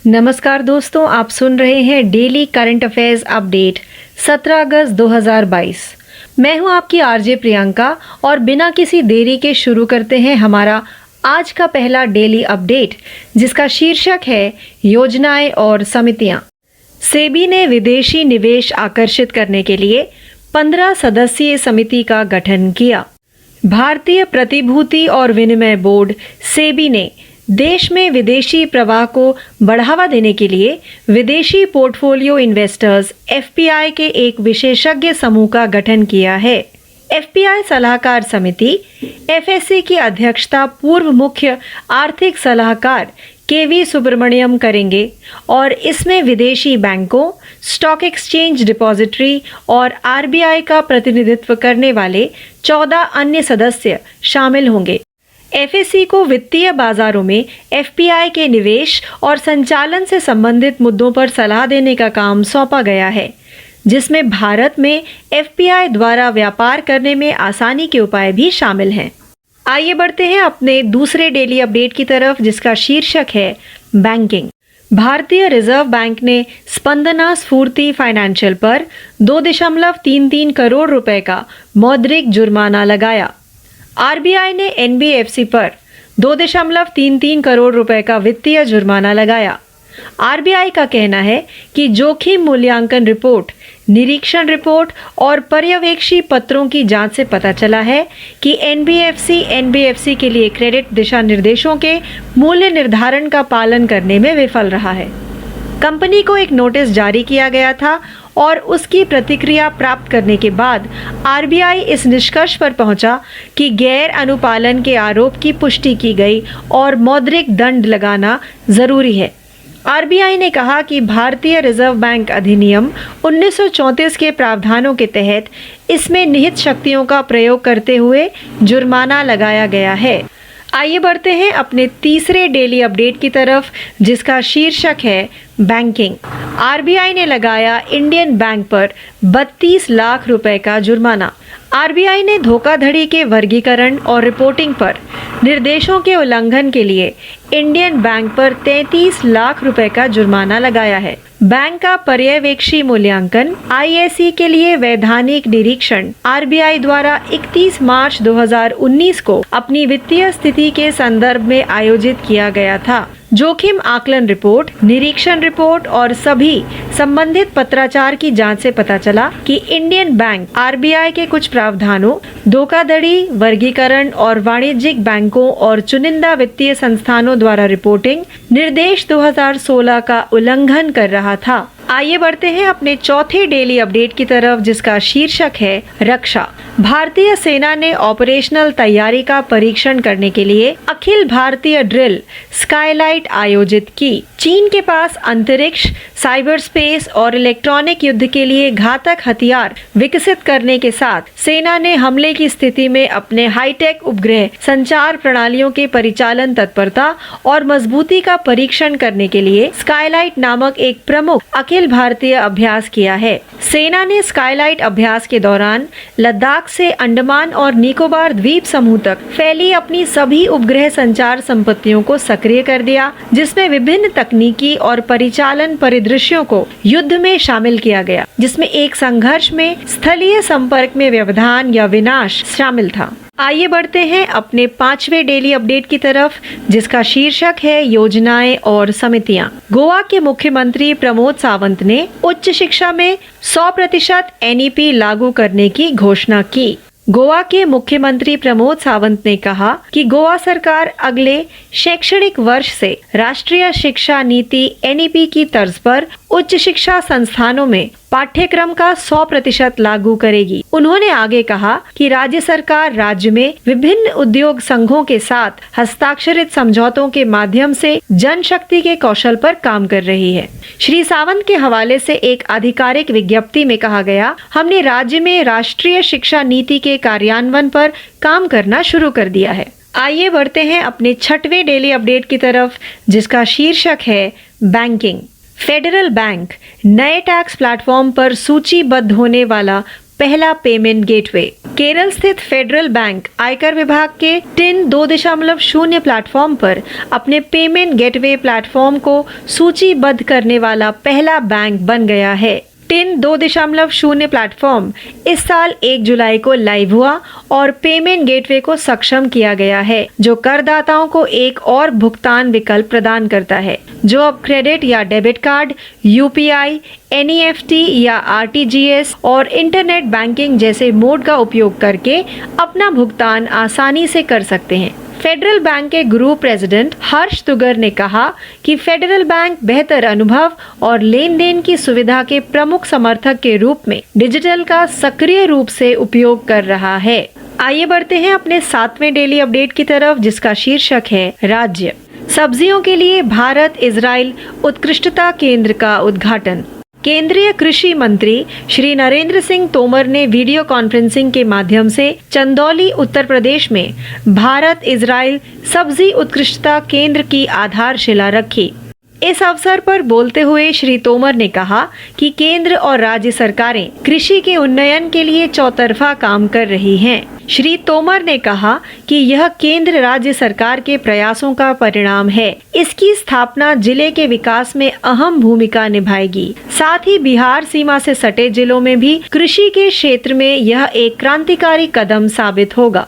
नमस्कार दोस्तों, आप सुन रहे हैं डेली करंट अफेयर्स अपडेट 17 अगस्त 2022। मैं हूं आपकी आरजे प्रियंका और बिना किसी देरी के शुरू करते हैं हमारा आज का पहला डेली अपडेट, जिसका शीर्षक है योजनाएं और समितियां। सेबी ने विदेशी निवेश आकर्षित करने के लिए 15 सदस्यीय समिति का गठन किया। भारतीय प्रतिभूति और विनिमय बोर्ड सेबी ने देश में विदेशी प्रवाह को बढ़ावा देने के लिए विदेशी पोर्टफोलियो इन्वेस्टर्स एफपीआई के एक विशेषज्ञ समूह का गठन किया है। एफपीआई सलाहकार समिति एफएससी की अध्यक्षता पूर्व मुख्य आर्थिक सलाहकार केवी सुब्रमण्यम करेंगे और इसमें विदेशी बैंकों, स्टॉक एक्सचेंज डिपॉजिटरी और आरबीआई का प्रतिनिधित्व करने वाले 14 अन्य सदस्य शामिल होंगे। एफएससी को वित्तीय बाजारों में एफपीआई के निवेश और संचालन से संबंधित मुद्दों पर सलाह देने का काम सौंपा गया है, जिसमें भारत में एफपीआई द्वारा व्यापार करने में आसानी के उपाय भी शामिल हैं। आइए बढ़ते हैं अपने दूसरे डेली अपडेट की तरफ, जिसका शीर्षक है बैंकिंग। भारतीय रिजर्व बैंक ने स्पंदना स्फूर्ति फाइनेंशियल पर 2.33 करोड़ रुपए का मौद्रिक जुर्माना लगाया। आरबीआई ने एनबीएफसी पर 2.33 करोड़ रुपए का वित्तीय जुर्माना लगाया। आरबीआई का कहना है कि जोखिम मूल्यांकन रिपोर्ट, निरीक्षण रिपोर्ट और पर्यवेक्षी पत्रों की जांच से पता चला है कि एनबीएफसी के लिए क्रेडिट दिशा निर्देशों के मूल्य निर्धारण का पालन करने में विफल रहा है। कंपनी को एक नोटिस जारी किया गया था और उसकी प्रतिक्रिया प्राप्त करने के बाद आरबीआई इस निष्कर्ष पर पहुंचा कि गैर अनुपालन के आरोप की पुष्टि की गई और मौद्रिक दंड लगाना जरूरी है। आरबीआई ने कहा कि भारतीय रिजर्व बैंक अधिनियम 1934 के प्रावधानों के तहत इसमें निहित शक्तियों का प्रयोग करते हुए जुर्माना लगाया गया है। आइए बढ़ते हैं अपने तीसरे डेली अपडेट की तरफ, जिसका शीर्षक है बैंकिंग। आरबीआई ने लगाया इंडियन बैंक पर 32 लाख रुपए का जुर्माना। आरबीआई ने धोखाधड़ी के वर्गीकरण और रिपोर्टिंग पर निर्देशों के उल्लंघन के लिए इंडियन बैंक पर 33 लाख रुपए का जुर्माना लगाया है। बैंक का पर्यवेक्षी मूल्यांकन आईएसी के लिए वैधानिक निरीक्षण आरबीआई द्वारा 31 मार्च 2019 को अपनी वित्तीय स्थिति के संदर्भ में आयोजित किया गया था। जोखिम आकलन रिपोर्ट, निरीक्षण रिपोर्ट और सभी संबंधित पत्राचार की जांच से पता चला कि इंडियन बैंक आरबीआई के कुछ प्रावधानों, धोखाधड़ी, वर्गीकरण और वाणिज्यिक बैंकों और चुनिंदा वित्तीय संस्थानों द्वारा रिपोर्टिंग निर्देश 2016 का उल्लंघन कर रहा था। आइए बढ़ते हैं अपने चौथे डेली अपडेट की तरफ, जिसका शीर्षक है रक्षा। भारतीय सेना ने ऑपरेशनल तैयारी का परीक्षण करने के लिए अखिल भारतीय ड्रिल स्काईलाइट आयोजित की। चीन के पास अंतरिक्ष, साइबर स्पेस और इलेक्ट्रॉनिक युद्ध के लिए घातक हथियार विकसित करने के साथ सेना ने हमले की स्थिति में अपने हाईटेक उपग्रह संचार प्रणालियों के परिचालन तत्परता और मजबूती का परीक्षण करने के लिए स्काईलाइट नामक एक प्रमुख अखिल भारतीय अभ्यास किया है। सेना ने स्काईलाइट अभ्यास के दौरान लद्दाख से अंडमान और निकोबार द्वीप समूह तक फैली अपनी सभी उपग्रह संचार संपत्तियों को सक्रिय कर दिया, जिसमें विभिन्न तकनीकी और परिचालन परिदृश्यों को युद्ध में शामिल किया गया, जिसमें एक संघर्ष में स्थलीय संपर्क में व्यवधान या विनाश शामिल था। आइए बढ़ते हैं अपने पांचवें डेली अपडेट की तरफ, जिसका शीर्षक है योजनाएं और समितियां। गोवा के मुख्यमंत्री प्रमोद सावंत ने उच्च शिक्षा में 100% एनईपी लागू करने की घोषणा की। गोवा के मुख्यमंत्री प्रमोद सावंत ने कहा कि गोवा सरकार अगले शैक्षणिक वर्ष से राष्ट्रीय शिक्षा नीति एनईपी की तर्ज पर उच्च शिक्षा संस्थानों में पाठ्यक्रम का 100% लागू करेगी। उन्होंने आगे कहा कि राज्य सरकार राज्य में विभिन्न उद्योग संघों के साथ हस्ताक्षरित समझौतों के माध्यम से जनशक्ति के कौशल पर काम कर रही है। श्री सावंत के हवाले से एक आधिकारिक विज्ञप्ति में कहा गया, हमने राज्य में राष्ट्रीय शिक्षा नीति के कार्यान्वयन पर काम करना शुरू कर दिया है। आइए बढ़ते हैं अपने छठवें डेली अपडेट की तरफ, जिसका शीर्षक है बैंकिंग। फेडरल बैंक नए टैक्स प्लेटफॉर्म पर सूचीबद्ध होने वाला पहला पेमेंट गेटवे। केरल स्थित फेडरल बैंक आयकर विभाग के टिन 2.0 प्लेटफॉर्म पर अपने पेमेंट गेटवे प्लेटफॉर्म को सूचीबद्ध करने वाला पहला बैंक बन गया है। टिन 2.0 प्लेटफॉर्म इस साल 1 जुलाई को लाइव हुआ और पेमेंट गेटवे को सक्षम किया गया है, जो करदाताओं को एक और भुगतान विकल्प प्रदान करता है, जो अब क्रेडिट या डेबिट कार्ड, यूपीआई, एनईएफटी या आरटीजीएस और इंटरनेट बैंकिंग जैसे मोड का उपयोग करके अपना भुगतान आसानी से कर सकते हैं। फेडरल बैंक के ग्रुप प्रेसिडेंट हर्ष तुगर ने कहा कि फेडरल बैंक बेहतर अनुभव और लेन देन की सुविधा के प्रमुख समर्थक के रूप में डिजिटल का सक्रिय रूप से उपयोग कर रहा है। आइए बढ़ते हैं अपने 7वें डेली अपडेट की तरफ, जिसका शीर्षक है राज्य। सब्जियों के लिए भारत इजराइल उत्कृष्टता केंद्र का उद्घाटन। केंद्रीय कृषि मंत्री श्री नरेंद्र सिंह तोमर ने वीडियो कॉन्फ्रेंसिंग के माध्यम से चंदौली उत्तर प्रदेश में भारत इजराइल सब्जी उत्कृष्टता केंद्र की आधारशिला रखी। इस अवसर पर बोलते हुए श्री तोमर ने कहा कि केंद्र और राज्य सरकारें कृषि के उन्नयन के लिए चौतरफा काम कर रही हैं। श्री तोमर ने कहा कि यह केंद्र राज्य सरकार के प्रयासों का परिणाम है। इसकी स्थापना जिले के विकास में अहम भूमिका निभाएगी। साथ ही बिहार सीमा से सटे जिलों में भी कृषि के क्षेत्र में यह एक क्रांतिकारी कदम साबित होगा।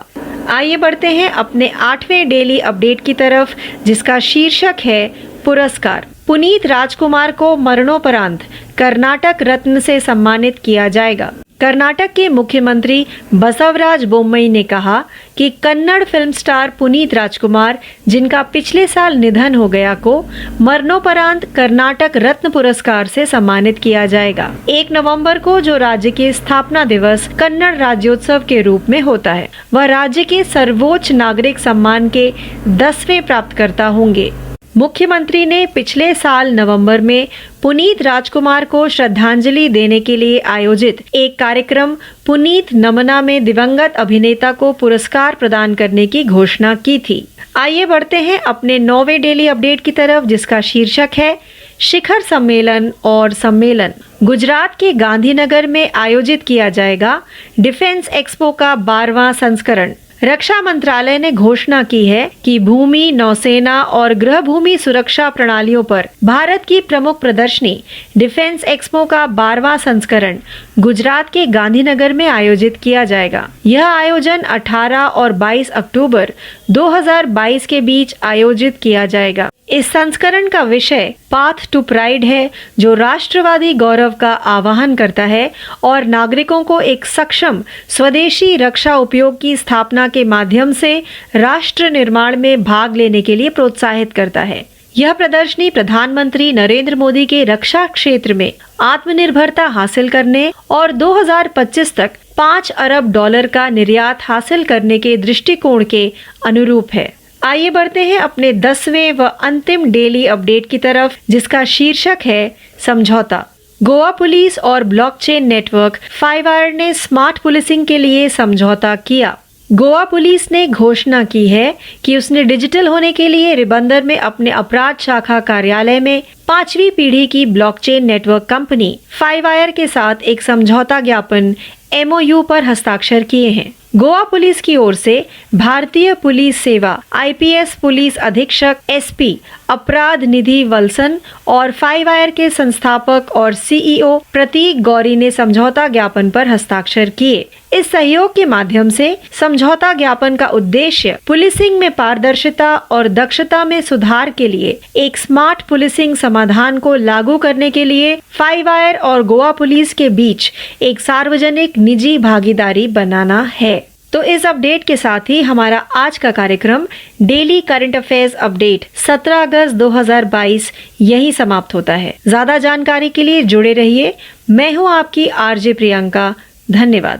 आइए बढ़ते हैं अपने 8वें डेली अपडेट की तरफ, जिसका शीर्षक है पुरस्कार। पुनीत राजकुमार को मरणोपरांत कर्नाटक रत्न से सम्मानित किया जाएगा। कर्नाटक के मुख्यमंत्री बसवराज बोम्मई ने कहा कि कन्नड़ फिल्म स्टार पुनीत राजकुमार, जिनका पिछले साल निधन हो गया, को मरणोपरांत कर्नाटक रत्न पुरस्कार से सम्मानित किया जाएगा। 1 नवंबर को, जो राज्य के स्थापना दिवस कन्नड़ राज्योत्सव के रूप में होता है, वह राज्य के सर्वोच्च नागरिक सम्मान के 10वें प्राप्तकर्ता होंगे। मुख्यमंत्री ने पिछले साल नवंबर में पुनीत राजकुमार को श्रद्धांजलि देने के लिए आयोजित एक कार्यक्रम पुनीत नमना में दिवंगत अभिनेता को पुरस्कार प्रदान करने की घोषणा की थी। आइए बढ़ते हैं अपने 9वें डेली अपडेट की तरफ, जिसका शीर्षक है शिखर सम्मेलन और सम्मेलन। गुजरात के गांधीनगर में आयोजित किया जाएगा डिफेंस एक्सपो का 12वां संस्करण। रक्षा मंत्रालय ने घोषणा की है कि भूमि, नौसेना और गृह भूमि सुरक्षा प्रणालियों पर भारत की प्रमुख प्रदर्शनी डिफेंस एक्सपो का 12वां संस्करण गुजरात के गांधीनगर में आयोजित किया जाएगा। यह आयोजन 18 और 22 अक्टूबर 2022 के बीच आयोजित किया जाएगा। इस संस्करण का विषय पाथ टू प्राइड है, जो राष्ट्रवादी गौरव का आह्वान करता है और नागरिकों को एक सक्षम स्वदेशी रक्षा उपयोग की स्थापना के माध्यम से राष्ट्र निर्माण में भाग लेने के लिए प्रोत्साहित करता है। यह प्रदर्शनी प्रधानमंत्री नरेंद्र मोदी के रक्षा क्षेत्र में आत्मनिर्भरता हासिल करने और 2025 तक $5 अरब का निर्यात हासिल करने के दृष्टिकोण के अनुरूप है। आइए बढ़ते हैं अपने 10वें व अंतिम डेली अपडेट की तरफ, जिसका शीर्षक है समझौता। गोवा पुलिस और ब्लॉकचेन नेटवर्क 5Wire ने स्मार्ट पुलिसिंग के लिए समझौता किया। गोवा पुलिस ने घोषणा की है कि उसने डिजिटल होने के लिए रिबंदर में अपने अपराध शाखा कार्यालय में 5वीं पीढ़ी की ब्लॉकचेन नेटवर्क कंपनी 5Wire के साथ एक समझौता ज्ञापन MOU पर हस्ताक्षर किए हैं। गोवा पुलिस की ओर से भारतीय पुलिस सेवा IPS पुलिस अधीक्षक SP अपराध निधि वल्सन और 5Wire के संस्थापक और CEO प्रतीक गौरी ने समझौता ज्ञापन पर हस्ताक्षर किए। इस सहयोग के माध्यम से समझौता ज्ञापन का उद्देश्य पुलिसिंग में पारदर्शिता और दक्षता में सुधार के लिए एक स्मार्ट पुलिसिंग समाधान को लागू करने के लिए 5Wire और गोवा पुलिस के बीच एक सार्वजनिक निजी भागीदारी बनाना है। तो इस अपडेट के साथ ही हमारा आज का कार्यक्रम डेली करंट अफेयर्स अपडेट 17 अगस्त 2022 यही समाप्त होता है। ज्यादा जानकारी के लिए जुड़े रहिए। मैं हूं आपकी RJ प्रियंका। धन्यवाद।